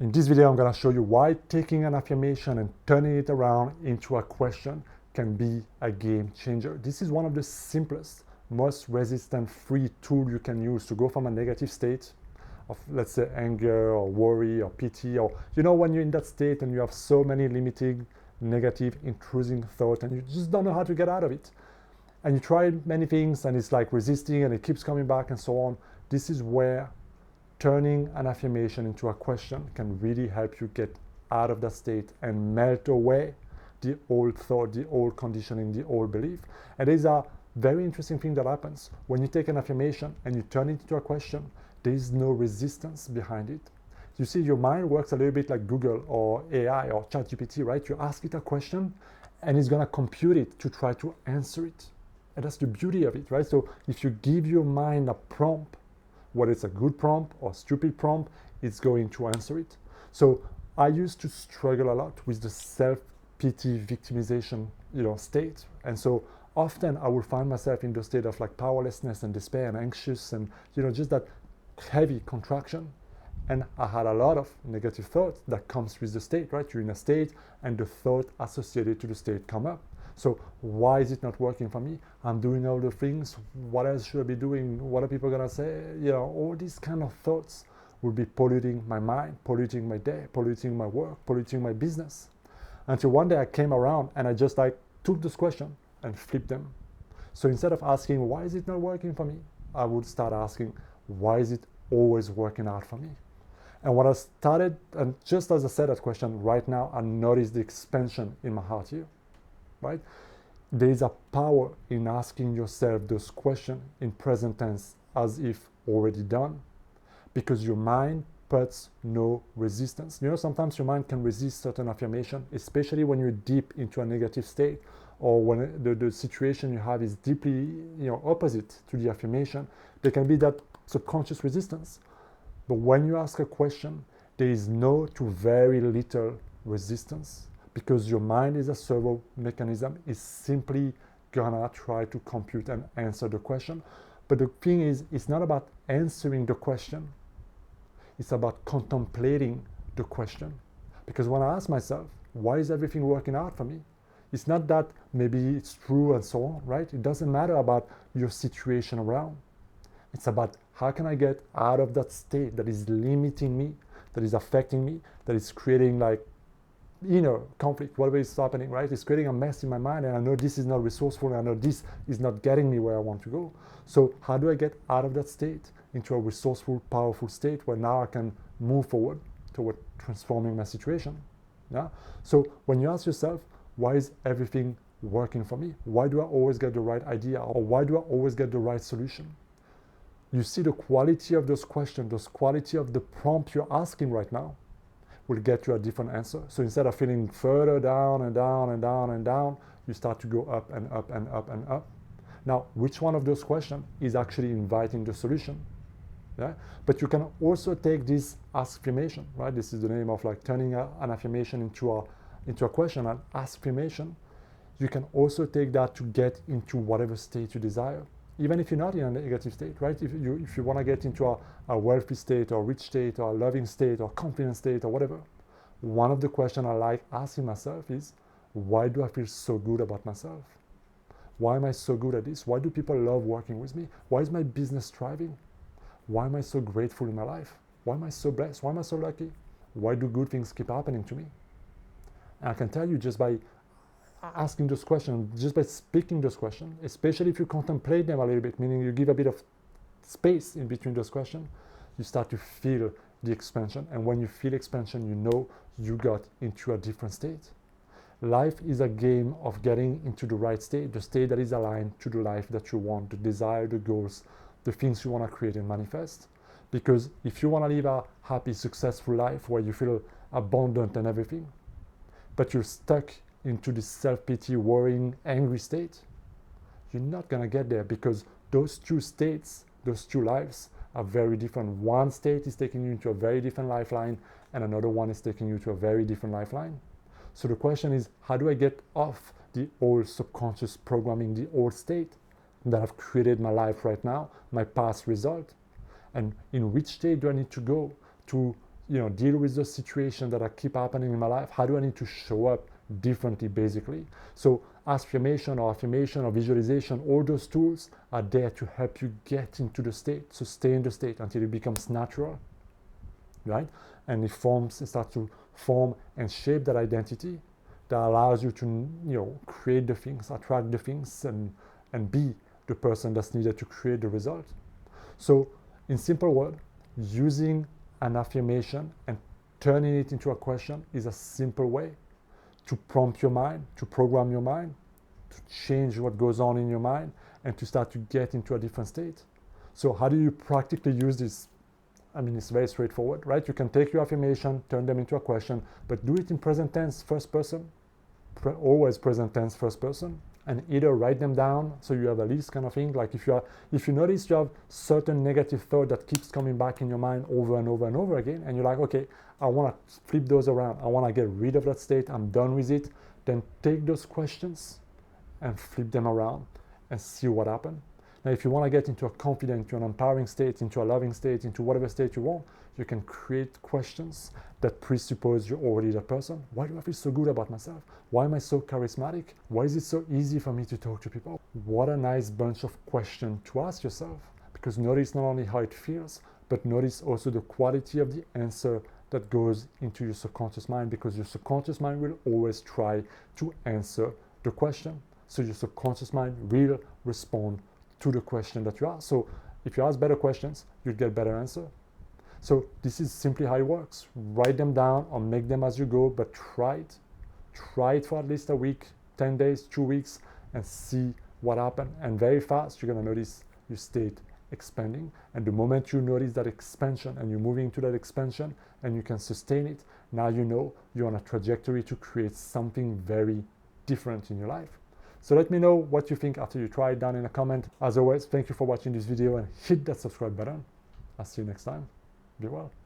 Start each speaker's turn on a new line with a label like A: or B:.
A: In this video, I'm going to show you why taking an affirmation and turning it around into a question can be a game changer. This is one of the simplest, most resistance-free tool you can use to go from a negative state of, let's say, anger or worry or pity, or, you know, when you're in that state and you have so many limiting, negative, intruding thoughts and you just don't know how to get out of it. And you try many things and it's like resisting and it keeps coming back and so on. This is where turning an affirmation into a question can really help you get out of that state and melt away the old thought, the old conditioning, the old belief. And there's a very interesting thing that happens. When you take an affirmation and you turn it into a question, there is no resistance behind it. You see, your mind works a little bit like Google or AI or ChatGPT, right? You ask it a question and it's gonna compute it to try to answer it. And that's the beauty of it, right? So if you give your mind a prompt, whether it's a good prompt or stupid prompt, it's going to answer it. So I used to struggle a lot with the self-pity victimization, state. And so often I would find myself in the state of like powerlessness and despair and anxious and, just that heavy contraction. And I had a lot of negative thoughts that comes with the state, right? You're in a state and the thought associated to the state come up. So why is it not working for me? I'm doing all the things. What else should I be doing? What are people gonna say? All these kind of thoughts will be polluting my mind, polluting my day, polluting my work, polluting my business. Until one day I came around and I just took this question and flipped them. So instead of asking, why is it not working for me? I would start asking, why is it always working out for me? And when I started, and just as I said that question, right now I notice the expansion in my heart here. Right? There is a power in asking yourself those questions in present tense as if already done, because your mind puts no resistance. Sometimes your mind can resist certain affirmation, especially when you're deep into a negative state or when the situation you have is deeply opposite to the affirmation. There can be that subconscious resistance. But when you ask a question, there is no to very little resistance, because your mind is a servo mechanism, is simply gonna try to compute and answer the question. But the thing is, it's not about answering the question, it's about contemplating the question. Because when I ask myself, why is everything working out for me? It's not that maybe it's true and so on, right? It doesn't matter about your situation around. It's about how can I get out of that state that is limiting me, that is affecting me, that is creating inner conflict, whatever is happening, right? It's creating a mess in my mind, and I know this is not resourceful, and I know this is not getting me where I want to go. So how do I get out of that state into a resourceful, powerful state where now I can move forward toward transforming my situation? Yeah. So when you ask yourself, why is everything working for me? Why do I always get the right idea? Or why do I always get the right solution? You see, the quality of those questions, the quality of the prompt you're asking right now will get you a different answer. So instead of feeling further down and down and down and down, you start to go up and up and up and up. Now, which one of those questions is actually inviting the solution? Yeah? But you can also take this affirmation, right? This is the name of turning an affirmation into a question, an affirmation. You can also take that to get into whatever state you desire. Even if you're not in a negative state, right? If you want to get into a wealthy state or rich state or a loving state or confident state or whatever, one of the questions I like asking myself is, why do I feel so good about myself? Why am I so good at this? Why do people love working with me? Why is my business thriving? Why am I so grateful in my life? Why am I so blessed? Why am I so lucky? Why do good things keep happening to me? And I can tell you just by asking those questions, just by speaking those questions, especially if you contemplate them a little bit, meaning you give a bit of space in between those questions, you start to feel the expansion. And when you feel expansion, you know you got into a different state. Life is a game of getting into the right state, the state that is aligned to the life that you want, the desire, the goals, the things you want to create and manifest. Because if you want to live a happy, successful life where you feel abundant and everything, but you're stuck into this self-pity, worrying, angry state, you're not going to get there, because those two states, those two lives are very different. One state is taking you into a very different lifeline, and another one is taking you to a very different lifeline. So the question is, how do I get off the old subconscious programming, the old state that have created my life right now, my past result? And in which state do I need to go to deal with the situation that keep happening in my life? How do I need to show up differently, basically? So affirmation or visualization, all those tools are there to help you get into the state. So stay in the state until it becomes natural, right? And it starts to form and shape that identity that allows you to create the things, attract the things, and be the person that's needed to create the result. So in simple words, using an affirmation and turning it into a question is a simple way to prompt your mind, to program your mind, to change what goes on in your mind, and to start to get into a different state. So how do you practically use this? I mean, it's very straightforward, right? You can take your affirmation, turn them into a question, but do it in present tense, first person, always present tense, first person, and either write them down so you have a list kind of thing. Like if you notice you have certain negative thought that keeps coming back in your mind over and over and over again, and you're like, okay, I want to flip those around. I want to get rid of that state. I'm done with it. Then take those questions and flip them around and see what happens. Now, if you want to get into a confident, into an empowering state, into a loving state, into whatever state you want, you can create questions that presuppose you're already that person. Why do I feel so good about myself? Why am I so charismatic? Why is it so easy for me to talk to people? What a nice bunch of questions to ask yourself. Because notice not only how it feels, but notice also the quality of the answer that goes into your subconscious mind, because your subconscious mind will always try to answer the question. So your subconscious mind will respond to the question that you ask. So if you ask better questions, you'll get better answer. So this is simply how it works. Write them down or make them as you go, but try it. Try it for at least a week, 10 days, 2 weeks, and see what happens. And very fast, you're going to notice your state expanding. And the moment you notice that expansion and you're moving into that expansion and you can sustain it, now you know you're on a trajectory to create something very different in your life. So let me know what you think after you try it down in a comment. As always, thank you for watching this video and hit that subscribe button. I'll see you next time. Be well.